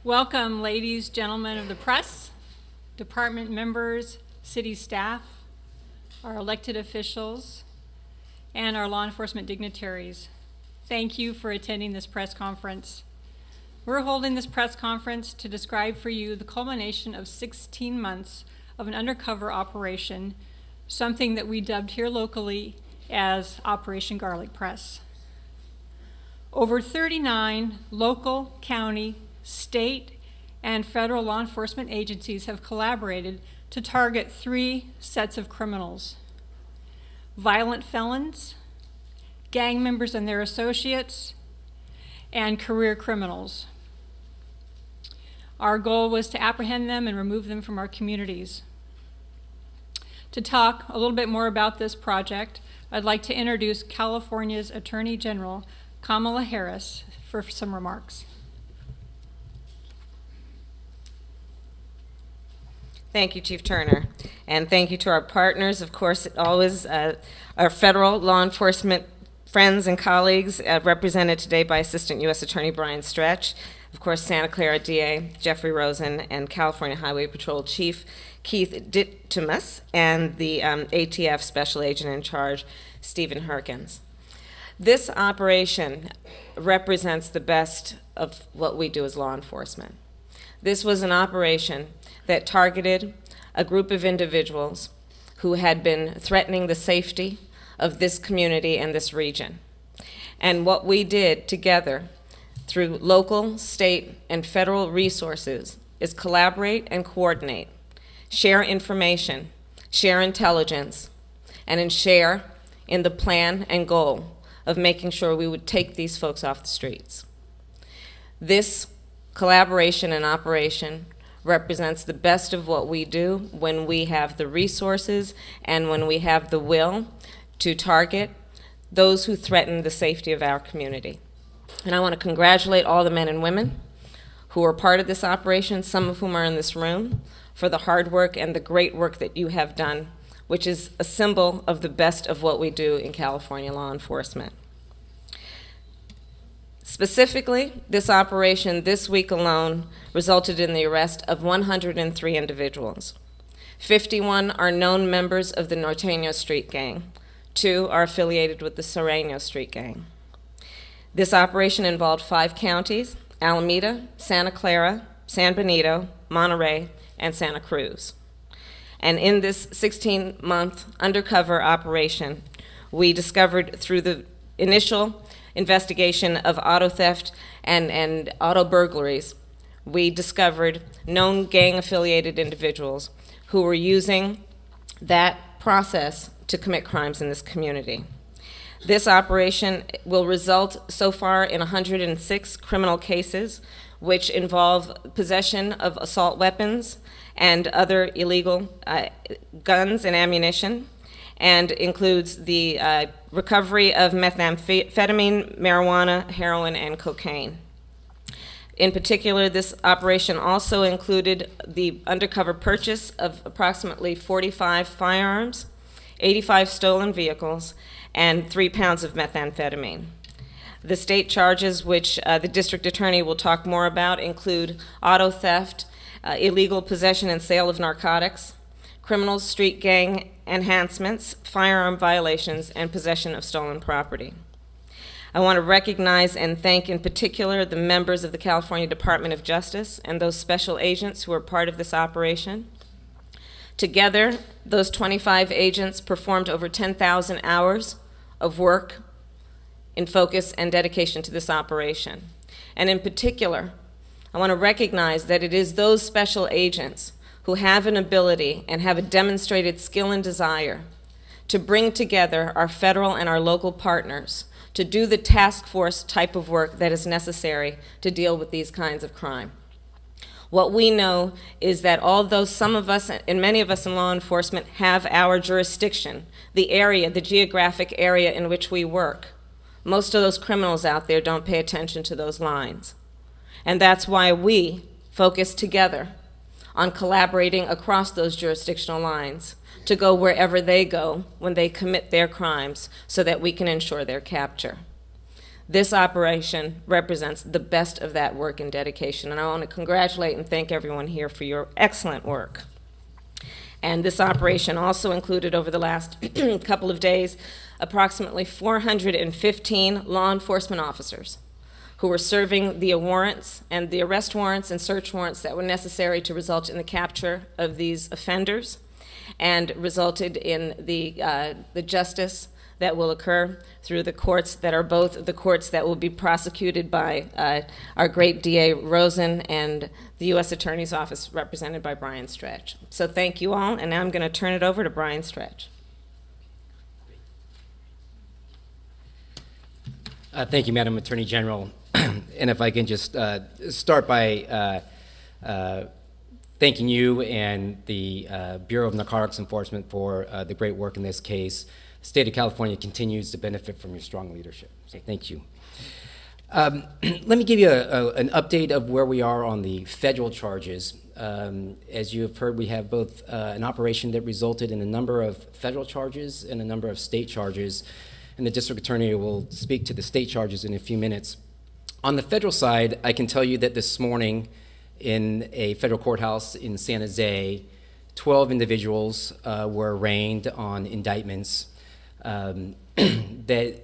Welcome, ladies, gentlemen of the press, department members, city staff, our elected officials, and our law enforcement dignitaries. Thank you for attending this press conference. We're holding this press conference to describe for you the culmination of 16 months of an undercover operation, something that we dubbed here locally as Operation Garlic Press. Over 39 local, county, state, and federal law enforcement agencies have collaborated to target 3 sets of criminals: violent felons, gang members and their associates, and career criminals. Our goal was to apprehend them and remove them from our communities. To talk a little bit more about this project, I'd like to introduce California's Attorney General, Kamala Harris, for some remarks. Thank you, Chief Turner, and thank you to our partners, of course, always our federal law enforcement friends and colleagues, represented today by Assistant U.S. Attorney Brian Stretch, of course, Santa Clara DA Jeffrey Rosen, and California Highway Patrol Chief Keith Dittumas, and the ATF Special Agent in Charge, Stephen Herkins. This operation represents the best of what we do as law enforcement. This was an operation that targeted a group of individuals who had been threatening the safety of this community and this region. And what we did together through local, state, and federal resources is collaborate and coordinate, share information, share intelligence, and share in the plan and goal of making sure we would take these folks off the streets. This collaboration and operation represents the best of what we do when we have the resources and when we have the will to target those who threaten the safety of our community. And I want to congratulate all the men and women who are part of this operation, some of whom are in this room, for the hard work and the great work that you have done, which is a symbol of the best of what we do in California law enforcement. Specifically, this operation this week alone resulted in the arrest of 103 individuals. 51 are known members of the Norteño Street Gang. 2 are affiliated with the Sereno Street Gang. This operation involved 5 counties: Alameda, Santa Clara, San Benito, Monterey, and Santa Cruz. And in this 16-month undercover operation, we discovered through the initial investigation of auto theft and auto burglaries, we discovered known gang-affiliated individuals who were using that process to commit crimes in this community. This operation will result so far in 106 criminal cases, which involve possession of assault weapons and other illegal guns and ammunition, and includes the recovery of methamphetamine, marijuana, heroin, and cocaine. In particular, this operation also included the undercover purchase of approximately 45 firearms, 85 stolen vehicles, and 3 pounds of methamphetamine. The state charges, which the district attorney will talk more about, include auto theft, illegal possession and sale of narcotics, criminal street gang enhancements, firearm violations, and possession of stolen property. I want to recognize and thank in particular the members of the California Department of Justice and those special agents who are part of this operation. Together, those 25 agents performed over 10,000 hours of work in focus and dedication to this operation. And in particular, I want to recognize that it is those special agents who have an ability and have a demonstrated skill and desire to bring together our federal and our local partners to do the task force type of work that is necessary to deal with these kinds of crime. What we know is that although some of us and many of us in law enforcement have our jurisdiction, the area, the geographic area in which we work, most of those criminals out there don't pay attention to those lines. And that's why we focus together on collaborating across those jurisdictional lines to go wherever they go when they commit their crimes so that we can ensure their capture. This operation represents the best of that work and dedication, and I want to congratulate and thank everyone here for your excellent work. And this operation also included, over the last couple of days, approximately 415 law enforcement officers who were serving the warrants and the arrest warrants and search warrants that were necessary to result in the capture of these offenders, and resulted in the justice that will occur through the courts that are both the courts that will be prosecuted by our great DA Rosen and the U.S. Attorney's Office represented by Brian Stretch. So thank you all, and now I'm going to turn it over to Brian Stretch. Thank you, Madam Attorney General. And if I can just start by thanking you and the Bureau of Narcotics Enforcement for the great work in this case. The state of California continues to benefit from your strong leadership, so thank you. Let me give you an update of where we are on the federal charges. As you have heard, we have both an operation that resulted in a number of federal charges and a number of state charges, and the district attorney will speak to the state charges in a few minutes. On the federal side, I can tell you that this morning in a federal courthouse in San Jose, 12 individuals were arraigned on indictments that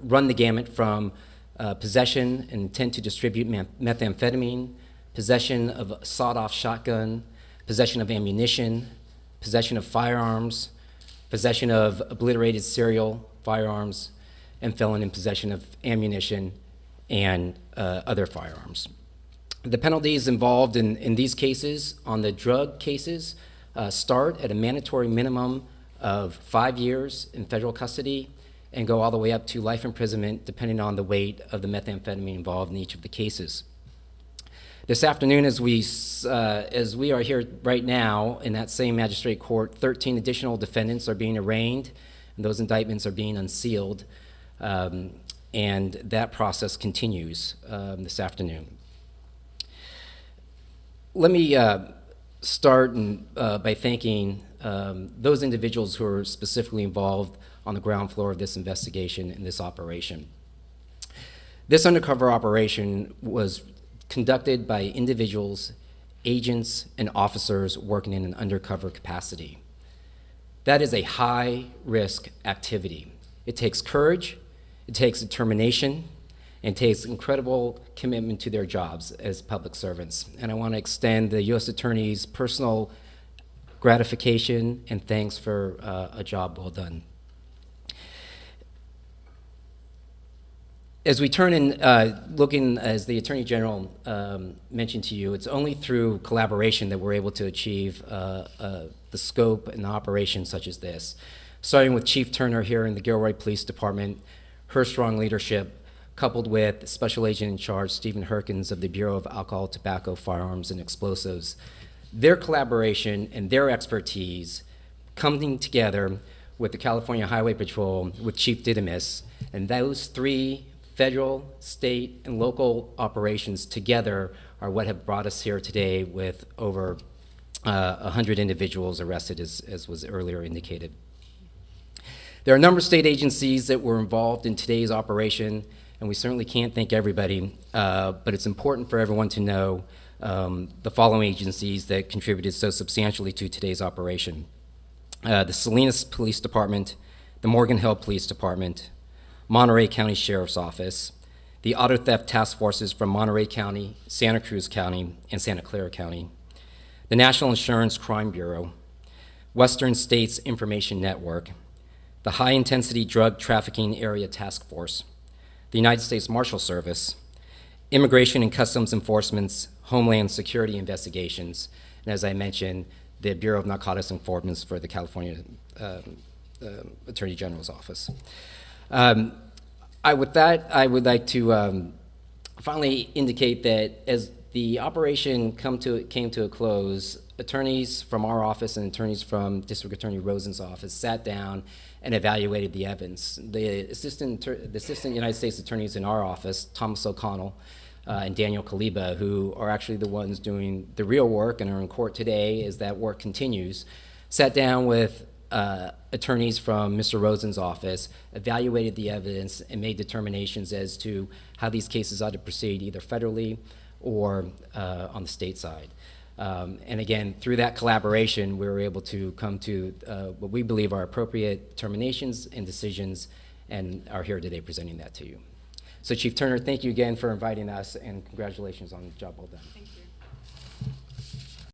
run the gamut from possession and intent to distribute methamphetamine, possession of a sawed-off shotgun, possession of ammunition, possession of firearms, possession of obliterated serial firearms, and felon in possession of ammunition and other firearms. The penalties involved in these cases, on the drug cases, start at a mandatory minimum of 5 years in federal custody and go all the way up to life imprisonment depending on the weight of the methamphetamine involved in each of the cases. This afternoon, as we are here right now in that same magistrate court, 13 additional defendants are being arraigned, and those indictments are being unsealed, and that process continues this afternoon. Let me start by thanking those individuals who are specifically involved on the ground floor of this investigation and this operation. This undercover operation was conducted by individuals, agents, and officers working in an undercover capacity. That is a high-risk activity. It takes courage, it takes determination, and takes incredible commitment to their jobs as public servants. And I want to extend the U.S. Attorney's personal gratification and thanks for a job well done. As we turn in, looking, as the Attorney General mentioned to you, it's only through collaboration that we're able to achieve the scope and operation such as this. Starting with Chief Turner here in the Gilroy Police Department, her strong leadership, coupled with Special Agent in Charge Stephen Herkins of the Bureau of Alcohol, Tobacco, Firearms, and Explosives. Their collaboration and their expertise coming together with the California Highway Patrol, with Chief Didymus, and those three federal, state, and local operations together are what have brought us here today with over 100 individuals arrested, as was earlier indicated. There are a number of state agencies that were involved in today's operation, and we certainly can't thank everybody, but it's important for everyone to know the following agencies that contributed so substantially to today's operation. The Salinas Police Department, the Morgan Hill Police Department, Monterey County Sheriff's Office, the Auto Theft Task Forces from Monterey County, Santa Cruz County, and Santa Clara County, the National Insurance Crime Bureau, Western States Information Network, the High Intensity Drug Trafficking Area Task Force, the United States Marshal Service, Immigration and Customs Enforcement's Homeland Security Investigations, and as I mentioned, the Bureau of Narcotics Enforcement for the California Attorney General's Office. With that, I would like to finally indicate that as the operation came to a close, attorneys from our office and attorneys from District Attorney Rosen's office sat down and evaluated the evidence. The assistant United States attorneys in our office, Thomas O'Connell and Daniel Kaliba, who are actually the ones doing the real work and are in court today as that work continues, sat down with attorneys from Mr. Rosen's office evaluated the evidence and made determinations as to how these cases ought to proceed, either federally or on the state side. And again, through that collaboration, we were able to come to what we believe are appropriate determinations and decisions, and are here today presenting that to you. So Chief Turner, thank you again for inviting us, and congratulations on the job well done. Thank you.